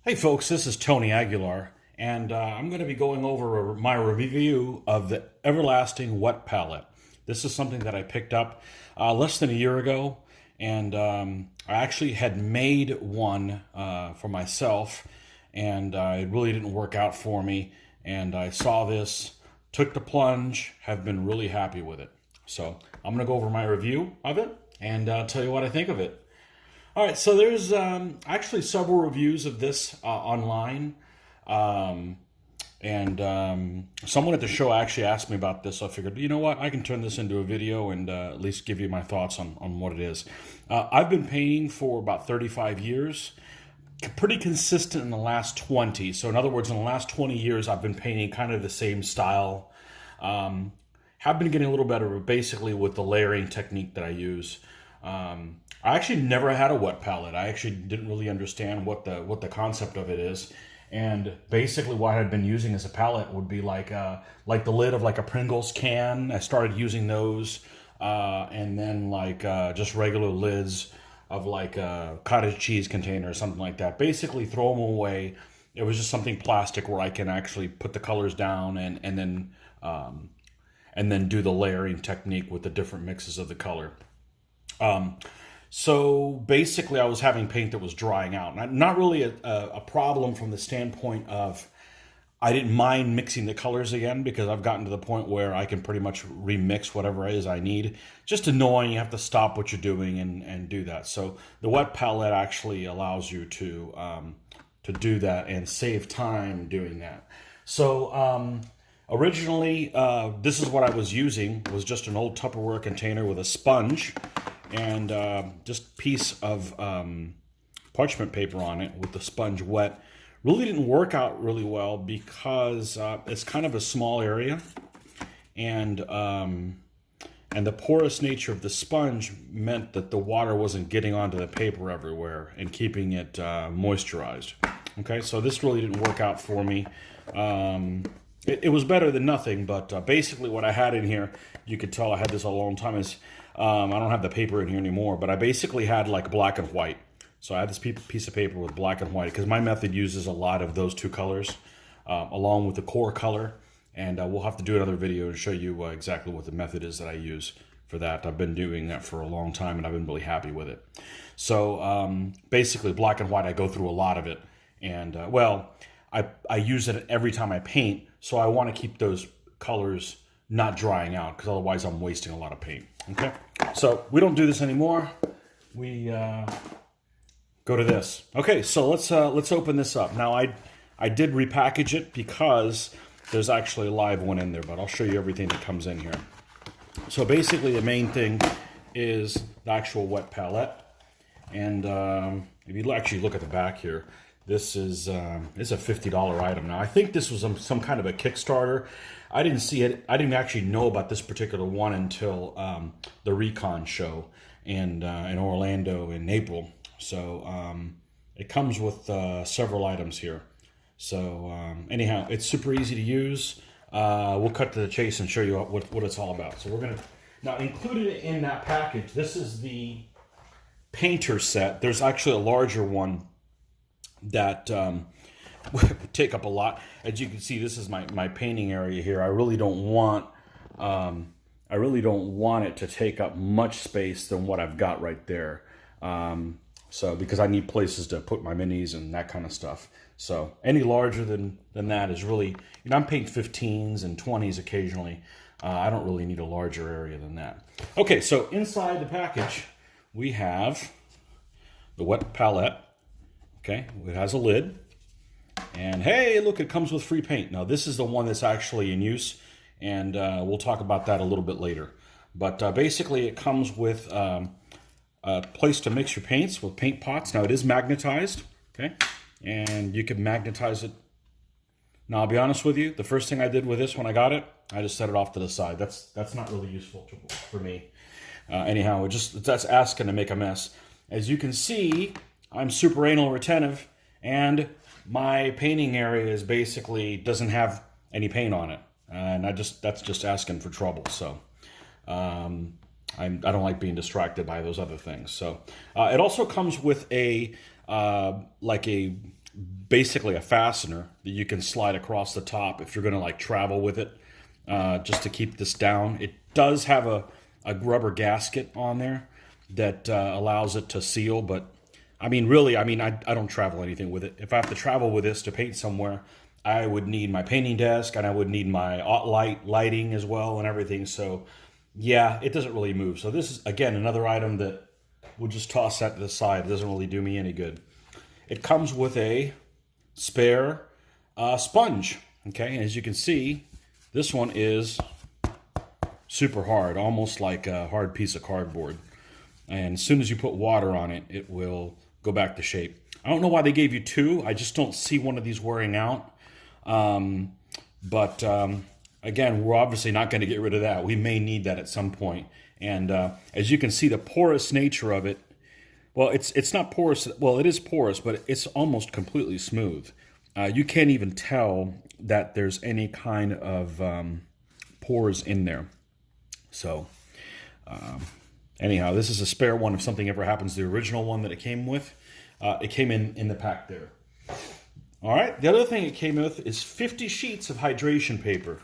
Hey folks, this is Tony Aguilar, and I'm going to be going over my review of the Everlasting Wet Palette. This is something that I picked up less than a year ago, and I actually had made one for myself, and it really didn't work out for me, and I saw this, took the plunge, have been really happy with it. So I'm going to go over my review of it and tell you what I think of it. All right, so there's actually several reviews of this online, and someone at the show actually asked me about this. So I figured, you know what, I can turn this into a video and at least give you my thoughts on what it is. I've been painting for about 35 years, pretty consistent in the last 20. So in other words, in the last 20 years, I've been painting kind of the same style. Have been getting a little better, but basically with the layering technique that I use. I actually never had a wet palette. I actually didn't really understand what the concept of it is, and basically what I'd been using as a palette would be like the lid of like a Pringles can. I started using those, and then just regular lids of like a cottage cheese container or something like that. Basically, throw them away. It was just something plastic where I can actually put the colors down and then do the layering technique with the different mixes of the color. So basically I was having paint that was drying out. Not really a problem from the standpoint of I didn't mind mixing the colors again, because I've gotten to the point where I can pretty much remix whatever it is I need. Just annoying, you have to stop what you're doing and do that. So the wet palette actually allows you to do that and save time doing that. So originally this is what I was using, was just an old Tupperware container with a sponge and just piece of parchment paper on it with the sponge wet. Really didn't work out really well because it's kind of a small area, and the porous nature of the sponge meant that the water wasn't getting onto the paper everywhere and keeping it moisturized. Okay, so this really didn't work out for me. It was better than nothing, but basically what I had in here, you could tell I had this a long time, is I don't have the paper in here anymore, but I basically had like black and white. So I had this piece of paper with black and white, because my method uses a lot of those two colors along with the core color, and we'll have to do another video and show you exactly what the method is that I use for that. I've been doing that for a long time, and I've been really happy with it. So basically black and white, I go through a lot of it, and I use it every time I paint, so I want to keep those colors not drying out, because otherwise I'm wasting a lot of paint. Okay, so we don't do this anymore. We go to this. Okay, so let's open this up. Now I did repackage it because there's actually a live one in there, but I'll show you everything that comes in here. So basically the main thing is the actual wet palette, and if you actually look at the back here, this is a $50 item. Now I think this was some kind of a Kickstarter. I didn't see it. I didn't actually know about this particular one until the Recon show in Orlando in April. So it comes with several items here. So anyhow, it's super easy to use. We'll cut to the chase and show you what it's all about. So we're gonna, now included in that package, this is the painter set. There's actually a larger one that would take up a lot. As you can see, this is my painting area here. I really don't want it to take up much space than what I've got right there. So because I need places to put my minis and that kind of stuff. So any larger than that is really, I'm painting 15s and 20s occasionally. I don't really need a larger area than that. Okay, so inside the package we have the wet palette. Okay, it has a lid, and hey, look, it comes with free paint. Now this is the one that's actually in use, and we'll talk about that a little bit later. But basically it comes with a place to mix your paints with paint pots. Now it is magnetized, okay, and you can magnetize it. Now I'll be honest with you, the first thing I did with this when I got it, I just set it off to the side. That's not really useful for me. Anyhow, that's asking to make a mess. As you can see, I'm super anal retentive, and my painting area is basically doesn't have any paint on it, and that's just asking for trouble. So I don't like being distracted by those other things. So it also comes with a like a basically a fastener that you can slide across the top if you're going to like travel with it, just to keep this down. It does have a rubber gasket on there that allows it to seal, but I mean, really, I don't travel anything with it. If I have to travel with this to paint somewhere, I would need my painting desk and I would need my lighting as well and everything. So yeah, it doesn't really move. So this is, again, another item that we'll just toss that to the side. It doesn't really do me any good. It comes with a spare sponge. Okay, and as you can see, this one is super hard, almost like a hard piece of cardboard. And as soon as you put water on it, it will go back to shape. I don't know why they gave you two. I just don't see one of these wearing out. Again, we're obviously not going to get rid of that. We may need that at some point. And as you can see, the porous nature of it, well, it's not porous. Well, it is porous, but it's almost completely smooth. You can't even tell that there's any kind of pores in there. So anyhow, this is a spare one if something ever happens to the original one that it came with. It came in the pack there. All right, the other thing it came with is 50 sheets of hydration paper.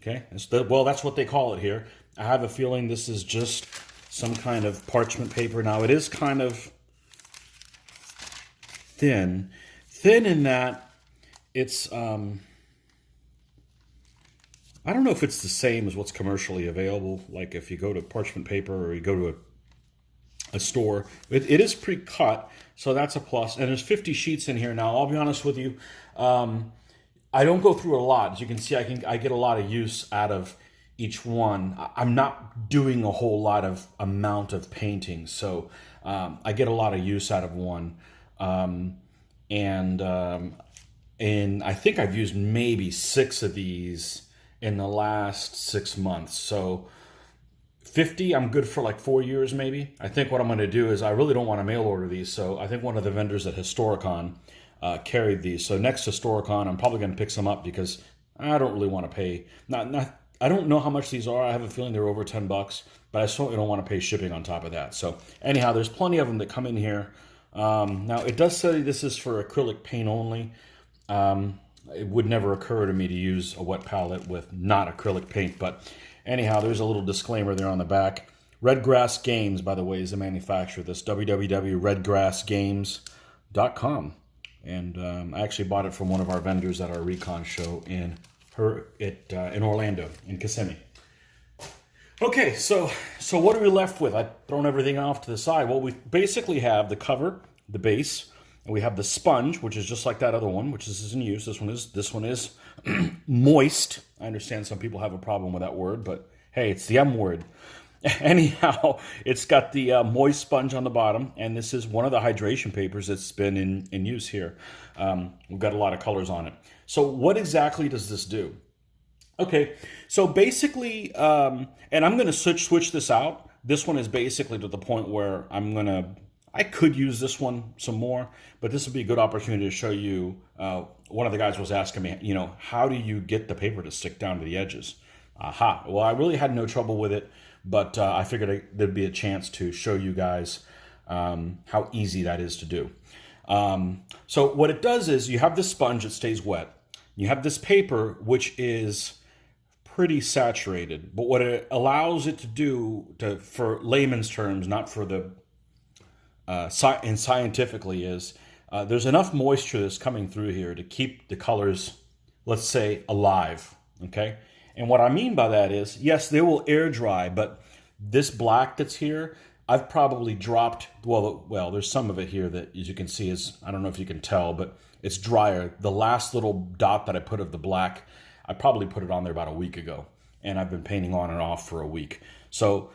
Okay, well, that's what they call it here. I have a feeling this is just some kind of parchment paper. Now, it is kind of thin in that it's, I don't know if it's the same as what's commercially available. Like if you go to parchment paper or you go to a store, it is pre-cut, so that's a plus. And there's 50 sheets in here. Now, I'll be honest with you, I don't go through a lot. As you can see, I get a lot of use out of each one. I'm not doing a whole lot of amount of painting, so I get a lot of use out of one. And I think I've used maybe 6 of these in the last 6 months. So 50, I'm good for like 4 years maybe. I think what I'm going to do is I really don't want to mail order these, so I think one of the vendors at Historicon carried these. So next Historicon, I'm probably going to pick some up because I don't really want to pay. I don't know how much these are. I have a feeling they're over $10, but I certainly don't want to pay shipping on top of that. So anyhow, there's plenty of them that come in here. Now it does say this is for acrylic paint only. It would never occur to me to use a wet palette with not acrylic paint, but anyhow, there's a little disclaimer there on the back. Redgrass Games, by the way, is the manufacturer of this. www.redgrassgames.com. And I actually bought it from one of our vendors at our Recon show in Orlando, in Kissimmee. Okay, so what are we left with? I've thrown everything off to the side. Well, we basically have the cover, the base, and we have the sponge, which is just like that other one, which is in use. This one is moist. I understand some people have a problem with that word, but hey, it's the M word. Anyhow, it's got the moist sponge on the bottom, and this is one of the hydration papers that's been in use here. We've got a lot of colors on it. So what exactly does this do? Okay, so basically, and I'm going to switch this out. This one is basically to the point where I could use this one some more, but this would be a good opportunity to show you. One of the guys was asking me, how do you get the paper to stick down to the edges? Aha. Well, I really had no trouble with it, but I figured there'd be a chance to show you guys how easy that is to do. So what it does is you have this sponge that stays wet. You have this paper, which is pretty saturated, but what it allows it to do, for layman's terms, not for the and scientifically, is there's enough moisture that's coming through here to keep the colors, let's say, alive. Okay. And what I mean by that is, yes, they will air dry, but this black that's here, I've probably dropped, well, there's some of it here that, as you can see, is, I don't know if you can tell, but it's drier. The last little dot that I put of the black, I probably put it on there about a week ago, and I've been painting on and off for a week. So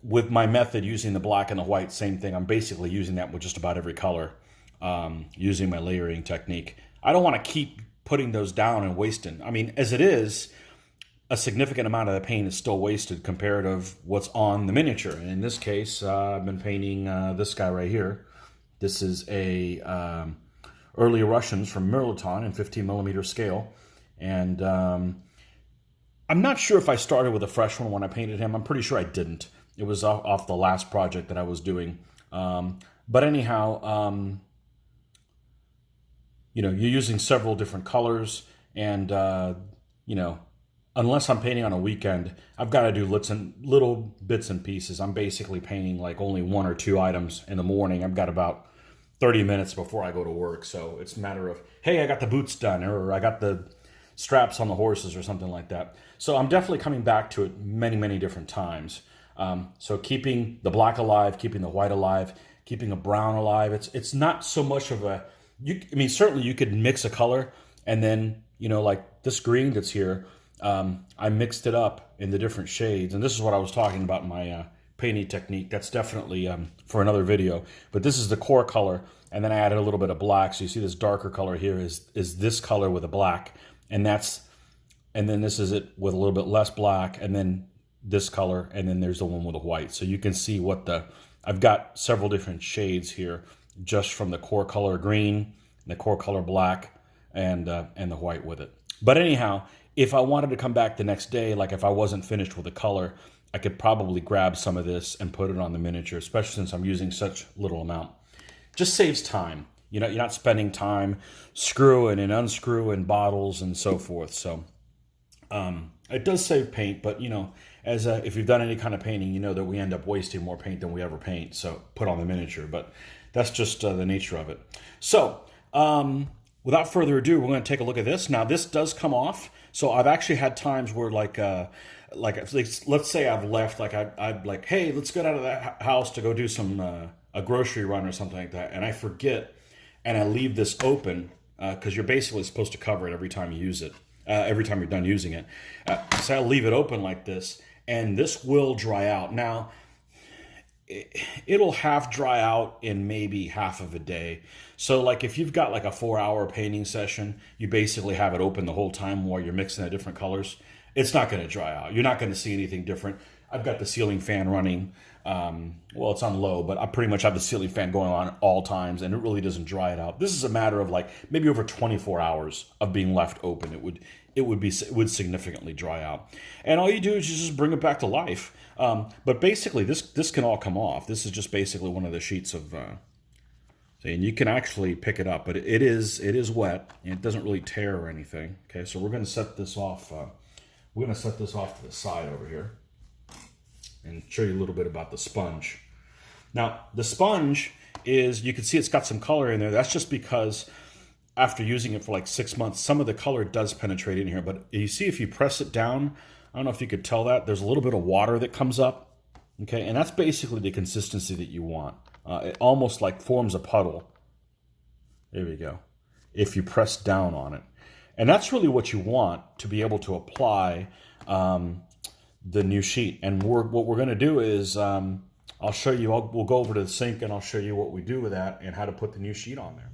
with my method, using the black and the white, same thing. I'm basically using that with just about every color, using my layering technique. I don't want to keep putting those down and wasting. I mean, as it is, a significant amount of the paint is still wasted compared to what's on the miniature. And in this case, I've been painting this guy right here. This is a Early Russians from Mirliton in 15 millimeter scale. And I'm not sure if I started with a fresh one when I painted him. I'm pretty sure I didn't. It was off the last project that I was doing. But anyhow, you're using several different colors, and you know, unless I'm painting on a weekend, I've got to do little bits and pieces. I'm basically painting like only one or two items in the morning. I've got about 30 minutes before I go to work, so it's a matter of, hey, I got the boots done, or I got the straps on the horses, or something like that. So I'm definitely coming back to it many different times. So keeping the black alive, keeping the white alive, keeping a brown alive. It's not so much of a, I mean, certainly you could mix a color, and then, like this green that's here, I mixed it up in the different shades. And this is what I was talking about in my painting technique. That's definitely for another video. But this is the core color, and then I added a little bit of black. So you see this darker color here is this color with a black, and then this is it with a little bit less black, and then this color, and then there's the one with the white. So you can see I've got several different shades here, just from the core color green, the core color black, and the white with it. But anyhow, if I wanted to come back the next day, like if I wasn't finished with the color, I could probably grab some of this and put it on the miniature, especially since I'm using such little amount. Just saves time. You're not spending time screwing and unscrewing bottles and so forth. So it does save paint, but if you've done any kind of painting, you know that we end up wasting more paint than we ever paint. So put on the miniature, but that's just the nature of it. So without further ado, we're going to take a look at this. Now this does come off. So I've actually had times where let's say I've left, I'd like, hey, let's get out of that house to go do some a grocery run or something like that, and I forget, and I leave this open because you're basically supposed to cover it every time you use it, every time you're done using it. So I'll leave it open like this, and this will dry out. Now, it'll half dry out in maybe half of a day. So like if you've got like a 4-hour painting session, you basically have it open the whole time while you're mixing the different colors. It's not going to dry out. You're not going to see anything different. I've got the ceiling fan running. Well, it's on low, but I pretty much have the ceiling fan going on at all times, and it really doesn't dry it out. This is a matter of like maybe over 24 hours of being left open. It would significantly dry out. And all you do is you just bring it back to life. But basically, this can all come off. This is just basically one of the sheets of, and you can actually pick it up, but it is wet, and it doesn't really tear or anything. Okay, so we're going to set this off. We're going to set this off to the side over here and show you a little bit about the sponge. Now, the sponge is, you can see it's got some color in there. That's just because after using it for like 6 months, some of the color does penetrate in here. But you see, if you press it down, I don't know if you could tell that, there's a little bit of water that comes up. Okay, and that's basically the consistency that you want. It almost like forms a puddle. There we go. If you press down on it. And that's really what you want to be able to apply the new sheet. And what we're going to do is I'll show you, we'll go over to the sink and I'll show you what we do with that and how to put the new sheet on there.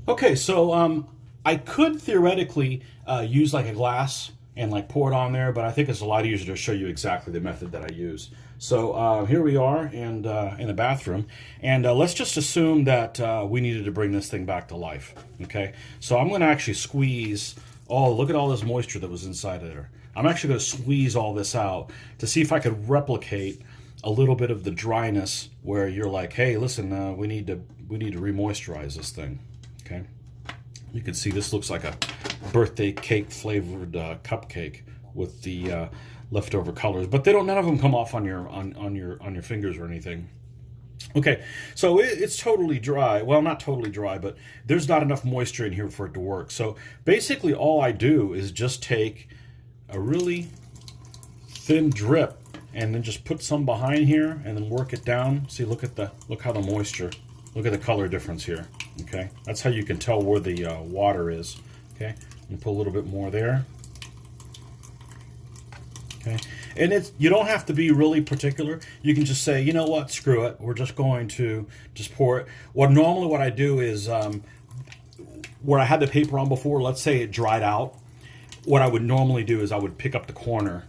Okay, so I could theoretically use like a glass and like pour it on there, but I think it's a lot easier to show you exactly the method that I use. So here we are in the bathroom, and let's just assume that we needed to bring this thing back to life. Okay, so I'm going to actually squeeze. Oh, look at all this moisture that was inside of there. I'm actually going to squeeze all this out to see if I could replicate a little bit of the dryness where you're like, hey, listen, we need to remoisturize this thing. Okay, you can see this looks like a birthday cake flavored cupcake with the leftover colors, but none of them come off on your fingers or anything. Okay, so it's totally dry. Well, not totally dry, but there's not enough moisture in here for it to work. So basically all I do is just take a really thin drip and then just put some behind here and then work it down. See, look how the moisture, look at the color difference here. Okay, that's how you can tell where the water is. Okay, and put a little bit more there. Okay, and you don't have to be really particular. You can just say, you know what, screw it. We're just going to just pour it. Normally what I do is, where I had the paper on before, let's say it dried out, what I would normally do is I would pick up the corner,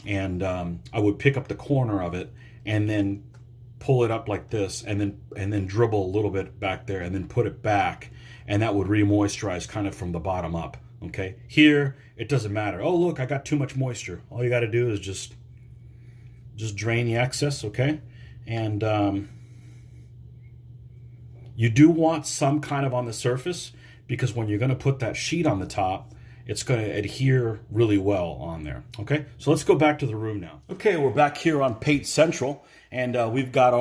and I would pick up the corner of it, and then pull it up like this, and then dribble a little bit back there, and then put it back, and that would re-moisturize kind of from the bottom up. Okay, here it doesn't matter. Oh, look, I got too much moisture. All you got to do is just drain the excess. Okay, and you do want some kind of on the surface, because when you're going to put that sheet on the top, it's going to adhere really well on there. Okay, so let's go back to the room now. Okay, we're back here on Paint Central, and we've got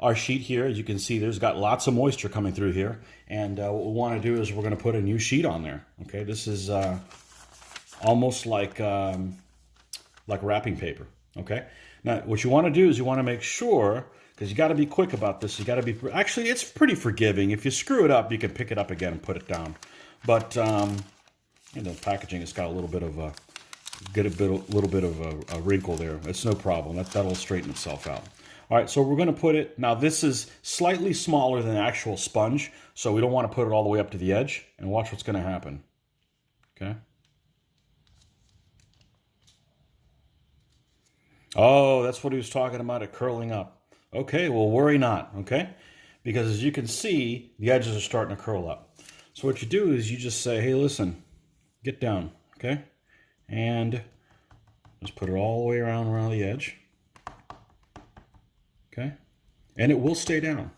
our sheet here. As you can see, there's got lots of moisture coming through here, and what we want to do is we're going to put a new sheet on there. Okay, this is almost like wrapping paper. Okay, now what you want to do is you want to make sure, because you got to be quick about this. You got to be, actually, it's pretty forgiving. If you screw it up, you can pick it up again and put it down. But you know, packaging has got a little bit of a wrinkle there. It's no problem. That'll straighten itself out. All right, so we're going to put it, now this is slightly smaller than the actual sponge, so we don't want to put it all the way up to the edge. And watch what's going to happen. Okay. Oh, that's what he was talking about, it curling up. Okay, well, worry not, okay? Because as you can see, the edges are starting to curl up. So what you do is you just say, hey, listen, get down, okay? And just put it all the way around the edge. Okay? And it will stay down,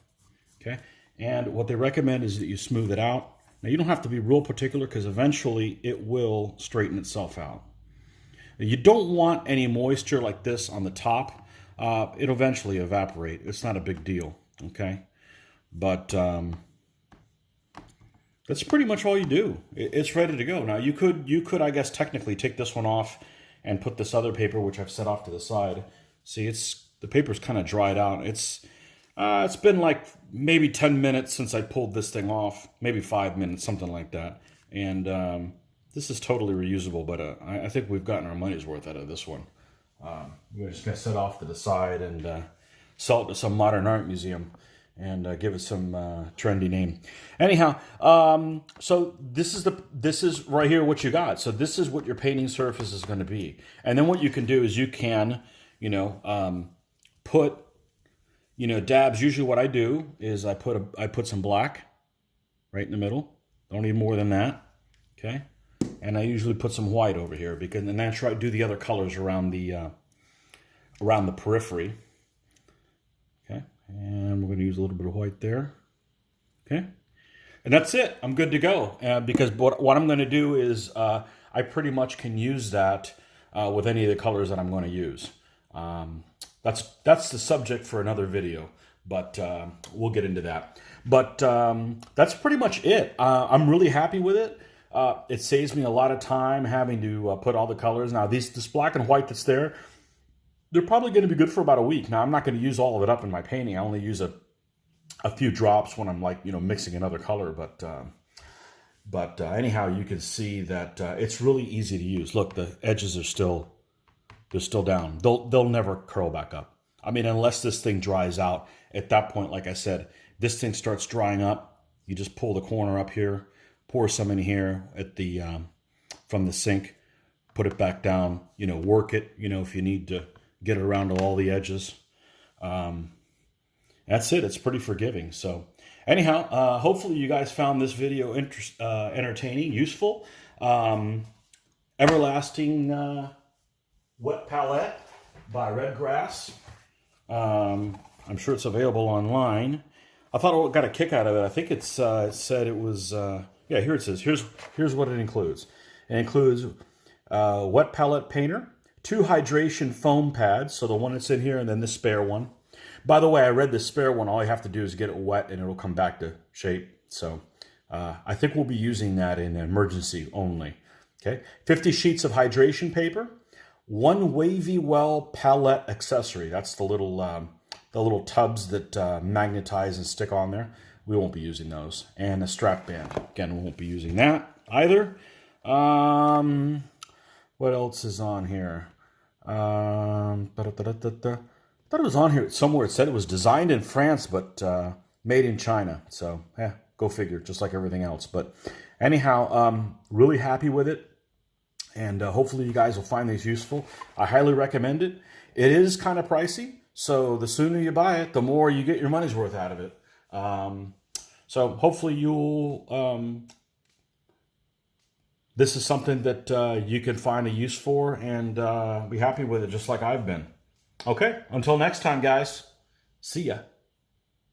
okay? And what they recommend is that you smooth it out. Now, you don't have to be real particular because eventually it will straighten itself out. You don't want any moisture like this on the top. It'll eventually evaporate. It's not a big deal, okay? But that's pretty much all you do. It's ready to go. Now, you could, I guess, technically take this one off and put this other paper, which I've set off to the side. See, the paper's kind of dried out. It's been like maybe 10 minutes since I pulled this thing off, maybe 5 minutes, something like that. And this is totally reusable, but I think we've gotten our money's worth out of this one. We're just going to set off to the side and sell it to some modern art museum and give it some trendy name. Anyhow, so this is right here what you got. So this is what your painting surface is going to be. And then what you can do is you can, you know, put, you know, dabs. Usually what I do is I put some black right in the middle. Don't need more than that. Okay. And I usually put some white over here because, and then I try to do the other colors around the periphery. Okay, and we're going to use a little bit of white there. Okay, and that's it. I'm good to go. Because what I'm going to do is I pretty much can use that with any of the colors that I'm going to use. That's the subject for another video, but we'll get into that. But that's pretty much it. I'm really happy with it. It saves me a lot of time having to put all the colors. Now, this black and white that's there, they're probably going to be good for about a week. Now, I'm not going to use all of it up in my painting. I only use a few drops when I'm, like, you know, mixing another color. But anyhow, you can see that it's really easy to use. Look, the edges are they're still down. They'll never curl back up. I mean, unless this thing dries out. At that point, like I said, this thing starts drying up. You just pull the corner up here. Pour some in here at the from the sink, put it back down, you know, work it, you know, if you need to get it around to all the edges. That's it. It's pretty forgiving. So anyhow, hopefully you guys found this video entertaining, useful. Everlasting Wet Palette by Redgrass. I'm sure it's available online. I thought I got a kick out of it. I think it said it was... yeah, here it says. Here's what it includes. It includes wet palette painter, 2 hydration foam pads, so the one that's in here and then the spare one. By the way, I read the spare one. All you have to do is get it wet and it'll come back to shape. So I think we'll be using that in emergency only. Okay, 50 sheets of hydration paper, 1 Wavy Well palette accessory. That's the little tubs that magnetize and stick on there. We won't be using those. And a strap band. Again, we won't be using that either. What else is on here? I thought it was on here somewhere. It said it was designed in France, but made in China. So, yeah, go figure, just like everything else. But anyhow, really happy with it. And hopefully you guys will find these useful. I highly recommend it. It is kind of pricey. So the sooner you buy it, the more you get your money's worth out of it. So hopefully you'll, this is something that you can find a use for and be happy with it just like I've been. Okay, until next time, guys. See ya.